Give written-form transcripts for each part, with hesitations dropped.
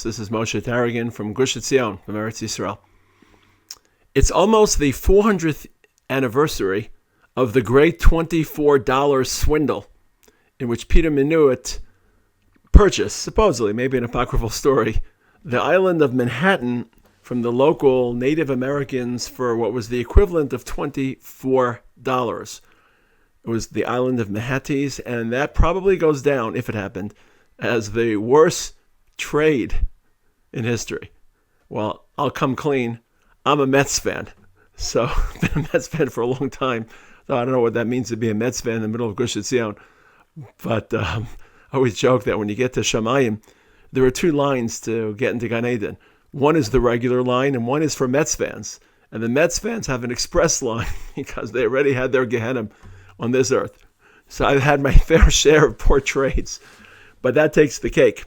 This is Moshe Taragin from Atzion, from Eretz Yisrael. It's almost the 400th anniversary of the great $24 swindle in which Peter Minuit purchased, supposedly, maybe an apocryphal story, the island of Manhattan from the local Native Americans for what was the equivalent of $24. It was the island of Mahatis, and that probably goes down, if it happened, as the worst trade in history. Well, I'll come clean. I'm a Mets fan. So I've been a Mets fan for a long time. So I don't know what that means to be a Mets fan in the middle of Gush Etzion. But I always joke that when you get to Shamayim, there are two lines to get into Gan Eden. One is the regular line, and one is for Mets fans. And the Mets fans have an express line because they already had their Gehenna on this earth. So I've had my fair share of poor trades. But that takes the cake.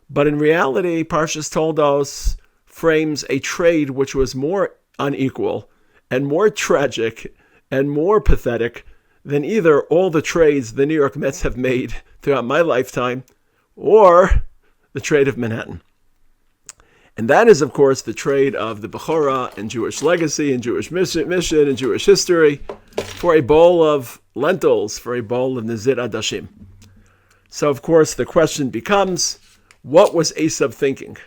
But in reality, Parshas Toldot frames a trade which was more unequal and more tragic and more pathetic than either all the trades the New York Mets have made throughout my lifetime or the trade of Manhattan. And that is, of course, the trade of the Bechorah and Jewish legacy and Jewish mission and Jewish history for a bowl of lentils, for a bowl of Nezir Adashim. So, of course, the question becomes, what was Esav thinking?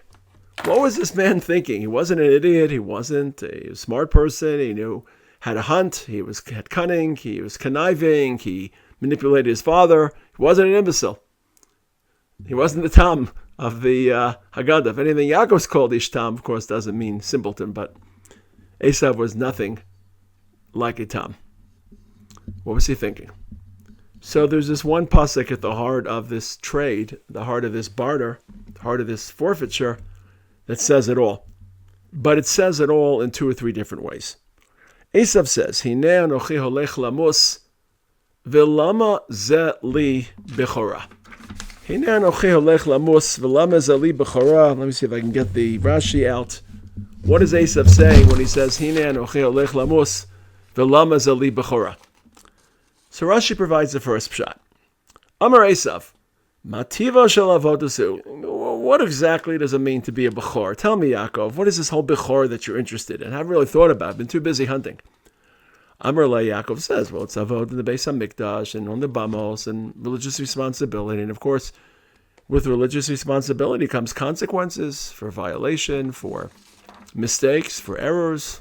What was this man thinking? He wasn't an idiot. He wasn't a smart person. He knew how to hunt. He had cunning. He was conniving. He manipulated his father. He wasn't an imbecile. He wasn't the Tam of the Haggadah. If anything, Yaakov's called Ishtam, of course, doesn't mean simpleton, but Esav was nothing like a Tam. What was he thinking? So there's this one pasuk at the heart of this trade, the heart of this barter, the heart of this forfeiture, that says it all. But it says it all in two or three different ways. Esav says, Hinei anochi holech lamus, v'lama ze li Bechorah. Hinei anochi holech lamus, v'lama ze li Bechorah. Let me see if I can get the Rashi out. What is Esav saying when he says, Hinei anochi holech lamus, v'lama ze li Bechorah? So Rashi provides the first pshat. Amar Esav, Mativa shel avodasu. What exactly does it mean to be a Bechor? Tell me, Yaakov, what is this whole Bechor that you're interested in? I haven't really thought about it. I've been too busy hunting. Amar Le, Yaakov says, well, it's Avod in the Beis HaMikdash and on the Bamos and religious responsibility. And of course, with religious responsibility comes consequences for violation, for mistakes, for errors.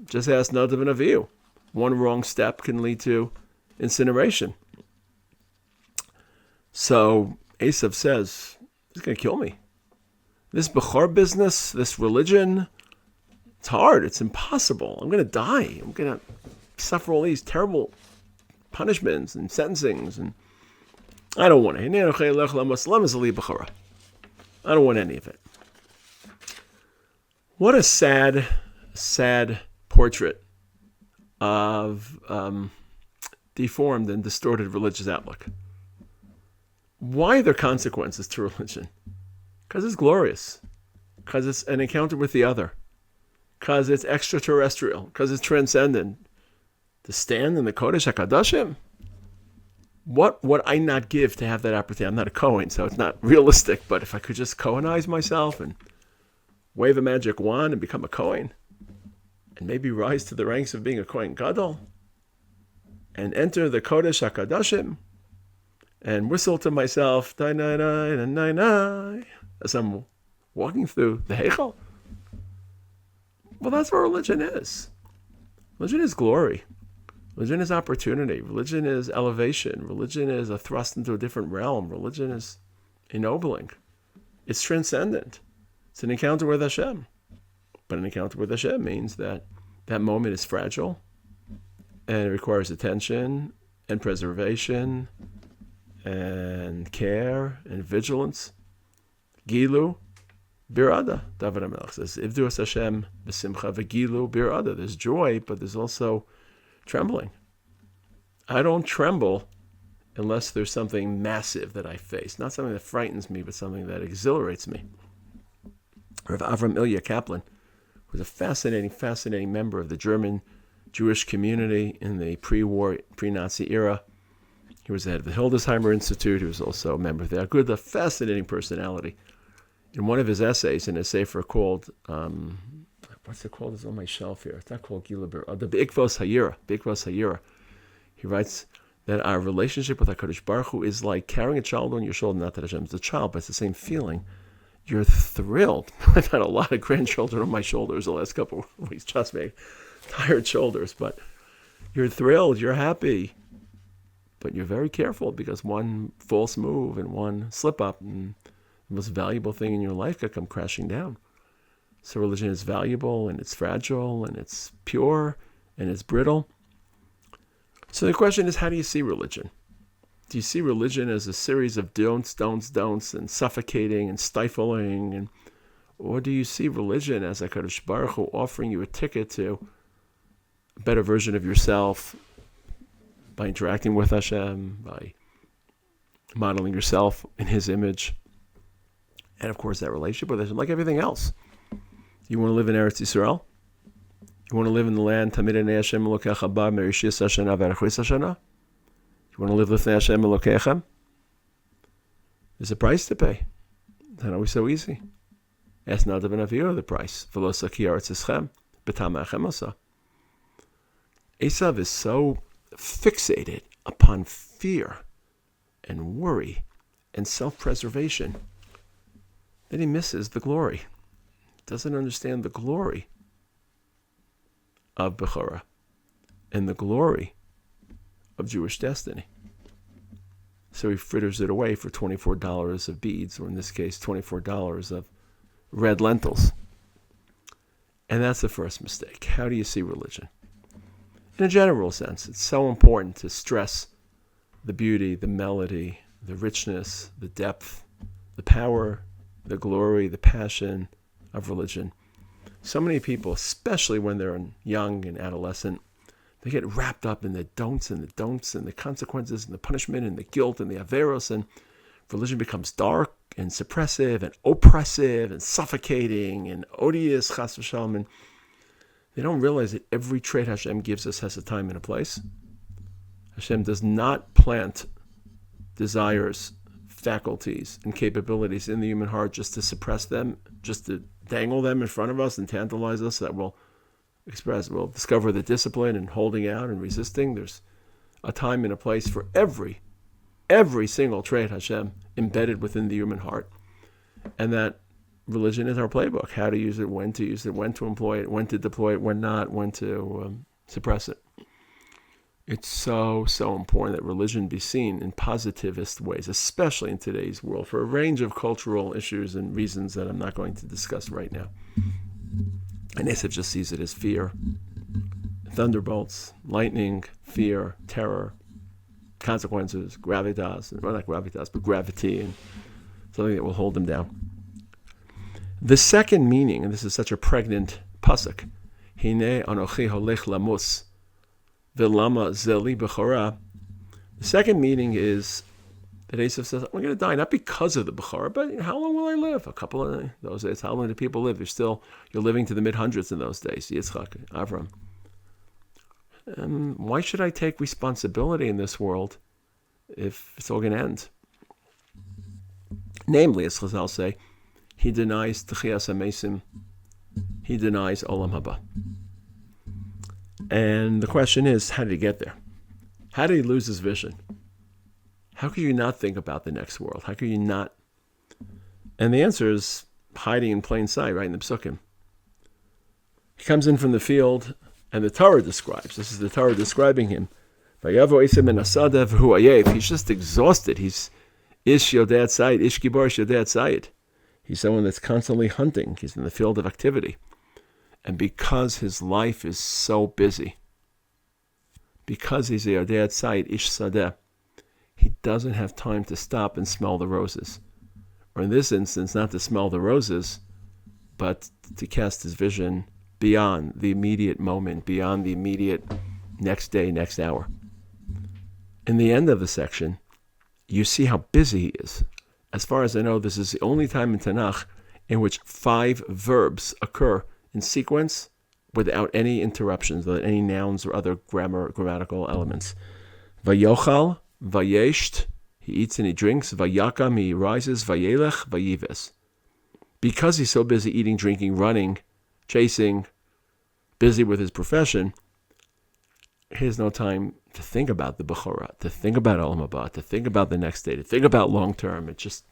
Just ask Nadav and Avihu. One wrong step can lead to incineration. So Esav says, he's going to kill me. This Bechor business, this religion, it's hard. It's impossible. I'm going to die. I'm going to suffer all these terrible punishments and sentencings. And I don't want it. I don't want any of it. What a sad, sad portrait of deformed and distorted religious outlook. Why are there consequences to religion? Because it's glorious. Because it's an encounter with the other. Because it's extraterrestrial. Because it's transcendent. To stand in the Kodesh HaKadoshim? What would I not give to have that opportunity? I'm not a Kohen, so it's not realistic. But if I could just Kohenize myself and wave a magic wand and become a Kohen, and maybe rise to the ranks of being a Kohen Gadol, and enter the Kodesh HaKadoshim, and whistle to myself, as I'm walking through the Heichal. Well, that's what religion is. Religion is glory. Religion is opportunity. Religion is elevation. Religion is a thrust into a different realm. Religion is ennobling. It's transcendent. It's an encounter with Hashem. But an encounter with Hashem means that that moment is fragile, and it requires attention and preservation and care and vigilance. Gilu birada. David HaMelech says, Ivdu es Hashem b'simcha v'gilu birada. There's joy, but there's also trembling. I don't tremble unless there's something massive that I face. Not something that frightens me, but something that exhilarates me. Rav Avram Ilya Kaplan was a fascinating member of the German Jewish community in the pre-war, pre-Nazi era. He was the head of the Hildesheimer Institute. He was also a member of the Aguda. Fascinating personality. in one of his essays, in a sefer called, what's it called? It's on my shelf here. It's not called Gilabir. The Bikvos Hayira. He writes that our relationship with HaKadosh Baruch Hu is like carrying a child on your shoulder. Not that Hashem's a child, but it's the same feeling. You're thrilled. I've had a lot of grandchildren on my shoulders the last couple of weeks. Trust me, tired shoulders. But you're thrilled. You're happy. But you're very careful because one false move and one slip up and the most valuable thing in your life could come crashing down. So religion is valuable and it's fragile and it's pure and it's brittle. So the question is, how do you see religion? Do you see religion as a series of don'ts, and suffocating and stifling? Or do you see religion as HaKadosh Baruch Hu offering you a ticket to a better version of yourself by interacting with Hashem, by modeling yourself in His image? And of course, that relationship with Hashem, like everything else. You want to live in Eretz Yisrael? You want to live in the land, Tamid Enei Hashem Elokecha Ba Merishis Hashana V'Arachis Hashana? You want to live with Hashem Elokechem? There's a price to pay. It's not always so easy. Ask Nadav and Avihu the price. V'lo saki aretz eschem, b'tam ha'achem osa. Esav is so fixated upon fear and worry and self-preservation that he misses the glory. Doesn't understand the glory of Bechorah and the glory of Jewish destiny. So he fritters it away for $24 of beads, or in this case, $24 of red lentils. And that's the first mistake. How do you see religion? In a general sense, it's so important to stress the beauty, the melody, the richness, the depth, the power, the glory, the passion of religion. So many people, especially when they're young and adolescent, they get wrapped up in the don'ts and the consequences and the punishment and the guilt and the averos, and religion becomes dark and suppressive and oppressive and suffocating and odious, chas v'shalom, and they don't realize that every trait Hashem gives us has a time and a place. Hashem does not plant desires, faculties, and capabilities in the human heart just to suppress them, just to dangle them in front of us and tantalize us that we'll discover the discipline and holding out and resisting. There's a time and a place for every single trait Hashem embedded within the human heart. And that religion is our playbook. How to use it, when to employ it, when to deploy it, when not, when to suppress it. It's so important that religion be seen in positivist ways, especially in today's world, for a range of cultural issues and reasons that I'm not going to discuss right now. And Esav just sees it as fear, thunderbolts, lightning, fear, terror, consequences, gravitas, well, not gravitas, but gravity, and something that will hold him down. The second meaning, and this is such a pregnant pasuk, Hine anochi holech lamus, v'lama zeli Bechorah. The second meaning is that Esav says, I'm going to die, not because of the Bechorah, but how long will I live? A couple of those days. How long do people live? You're living to the mid-hundreds in those days. Yitzchak, Avraham. Why should I take responsibility in this world if it's all going to end? Namely, as Chazal say, he denies Techiyas HaMesim, he denies Olam Haba. And the question is, how did he get there? How did he lose his vision? How could you not think about the next world? How could you not? And the answer is hiding in plain sight, right in the Psukim. He comes in from the field, and the Torah describes, this is the Torah describing him, He's just exhausted. He's Ish Yodat Sayid, Ish Gibor Yodat Sayid. He's someone that's constantly hunting. He's in the field of activity. And because his life is so busy, because he's a Yodat Sayid, Ish Sadeh, he doesn't have time to stop and smell the roses. Or in this instance, not to smell the roses, but to cast his vision beyond the immediate moment, beyond the immediate next day, next hour. In the end of the section, you see how busy he is. As far as I know, this is the only time in Tanakh in which 5 verbs occur in sequence without any interruptions, without any nouns or other grammatical elements. Vayochal, vayesht, he eats and he drinks. Vayakam, he rises. Vayelech, vayives. because he's so busy eating, drinking, running, chasing, busy with his profession, he has no time to think about the Bechorah, to think about Olam Haba, to think about the next day, to think about long term. It's just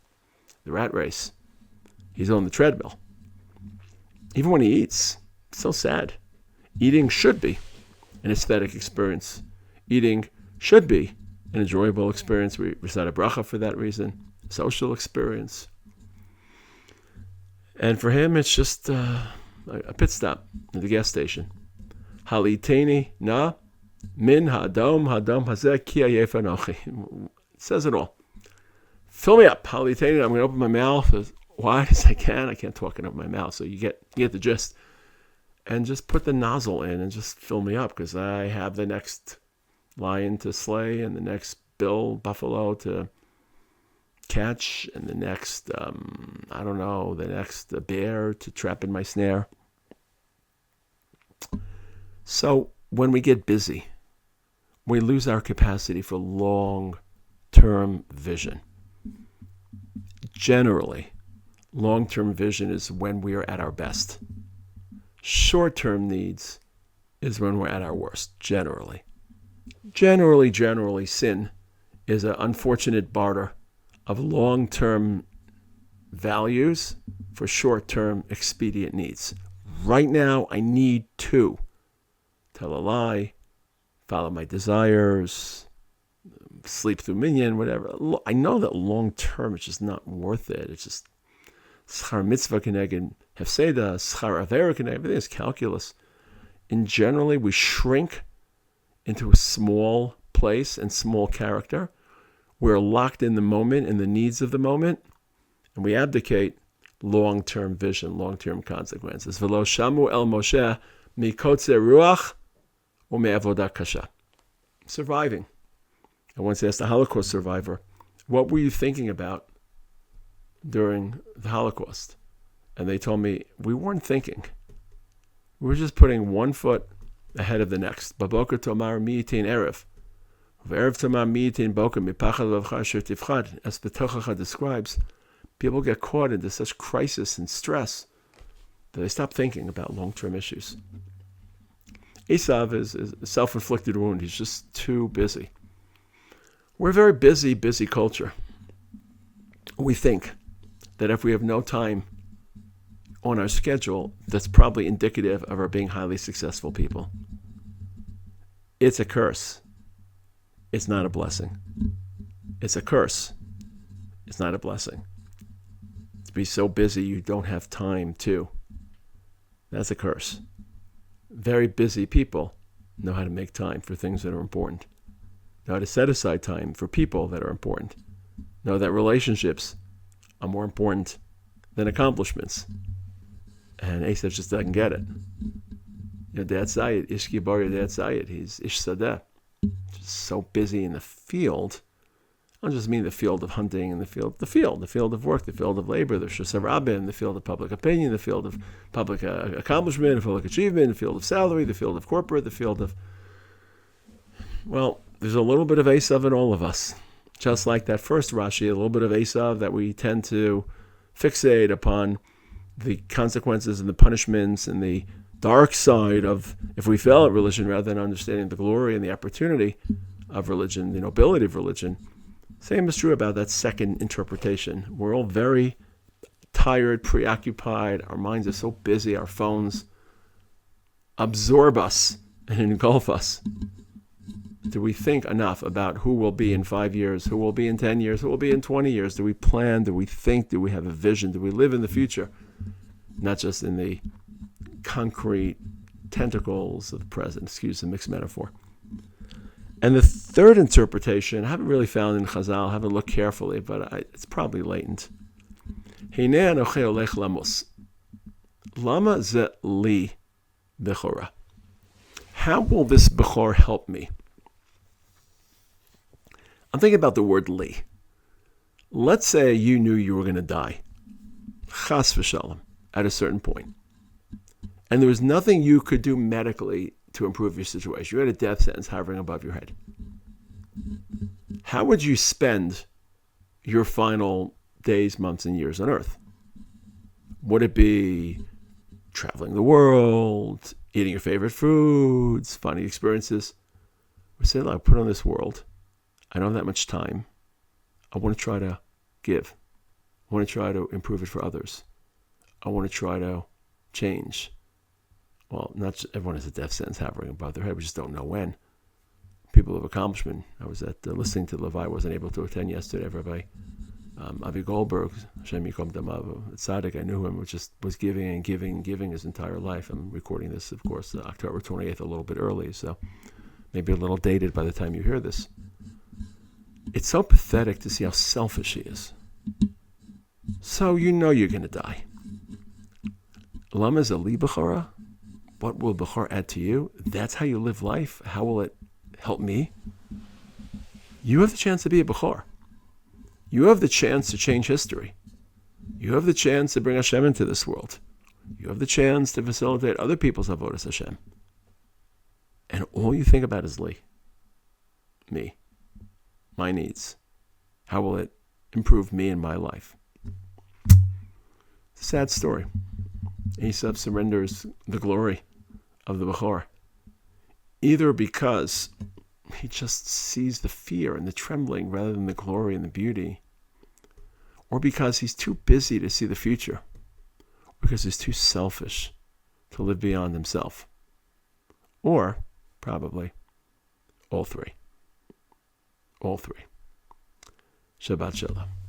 the rat race. He's on the treadmill. Even when he eats, it's so sad. Eating should be an aesthetic experience. Eating should be an enjoyable experience. We recite a bracha for that reason. Social experience. And for him, it's just a pit stop at the gas station. Haliteni na min hadom hazeh ki ayef anochi. It says it all. Fill me up. Haliteni. I'm going to open my mouth as wide as I can. I can't talk enough my mouth, so you get the gist. And just put the nozzle in and just fill me up, because I have the next lion to slay and the next buffalo to catch and the next, the next bear to trap in my snare. So when we get busy, we lose our capacity for long-term vision. Generally, long-term vision is when we are at our best. Short-term needs is when we're at our worst, generally. Generally, sin is an unfortunate barter of long-term values for short-term expedient needs. Right now, I need to tell a lie, follow my desires, sleep through minyan, whatever. I know that long-term it's just not worth it. It's just schar mitzvah keneged hefseda, schar avera keneged, everything is calculus. And generally, we shrink into a small place and small character. We're locked in the moment and the needs of the moment, and we abdicate long-term vision, long-term consequences. V'lo shamu el Moshe mikotze ruach u'me'avodah kasha. Surviving. I once asked a Holocaust survivor, what were you thinking about during the Holocaust? And they told me, we weren't thinking. We were just putting one foot ahead of the next. Baboker tomar mi'itin erev. V'erev tomar mi'itin boker mipachad v'avcha asher tifchad. As the Tochacha describes, people get caught into such crisis and stress that they stop thinking about long-term issues. Esav is a self-inflicted wound. He's just too busy. We're a very busy culture. We think that if we have no time on our schedule, that's probably indicative of our being highly successful people. It's a curse. It's not a blessing. It's a curse. It's not a blessing. To be so busy you don't have time to. That's a curse. Very busy people know how to make time for things that are important. Know how to set aside time for people that are important. Know that relationships are more important than accomplishments. And Esav just doesn't get it. Your dad Zayed, Ishki Bar, your dad Zayed, he's Ish Sadeh. Just so busy in the field. I don't just mean the field of hunting and the field of work, the field of labor, the Shosar Rabin, the field of public opinion, the field of public accomplishment, the public achievement, the field of salary, the field of corporate, the field of... Well, there's a little bit of Esav in all of us. Just like that first Rashi, a little bit of Esav that we tend to fixate upon the consequences and the punishments and the dark side of if we fail at religion rather than understanding the glory and the opportunity of religion, the nobility of religion. Same is true about that second interpretation. We're all very tired, preoccupied. Our minds are so busy. Our phones absorb us and engulf us. Do we think enough about who will be in 5 years, who will be in 10 years, who will be in 20 years? Do we plan? Do we think? Do we have a vision? Do we live in the future? Not just in the concrete tentacles of the present. Excuse the mixed metaphor. And the third interpretation, I haven't really found in Chazal, I haven't looked carefully, but it's probably latent. Hinei anochi olech lamos. Lama ze li Bechorah. How will this Bechorah help me? I'm thinking about the word li. Let's say you knew you were going to die. Chas v'shalom. At a certain point. And there was nothing you could do medically to improve your situation. You had a death sentence hovering above your head. How would you spend your final days, months, and years on earth? Would it be traveling the world, eating your favorite foods, finding experiences? We say, look, I put on this world. I don't have that much time. I want to try to give. I want to try to improve it for others. I want to try to change. Well, not just, everyone has a death sentence hovering above their head. We just don't know when. People of accomplishment. I was listening to Levi. I wasn't able to attend yesterday. Rabbi Avi Goldberg, Hashem Yikom Damav, Tzaddik, I knew him, was giving and giving and giving his entire life. I'm recording this, of course, October 28th, a little bit early, so maybe a little dated by the time you hear this. It's so pathetic to see how selfish he is. So you know you're going to die. Lama is a li Bechorah. What will Bechorah add to you? That's how you live life. How will it help me? You have the chance to be a Bechorah. You have the chance to change history. You have the chance to bring Hashem into this world. You have the chance to facilitate other people's avodas Hashem. And all you think about is li. Me. My needs. How will it improve me and my life? It's a sad story. Esav surrenders the glory of the Bechorah, either because he just sees the fear and the trembling rather than the glory and the beauty, or because he's too busy to see the future, because he's too selfish to live beyond himself, or probably all three. All three. Shabbat Shalom.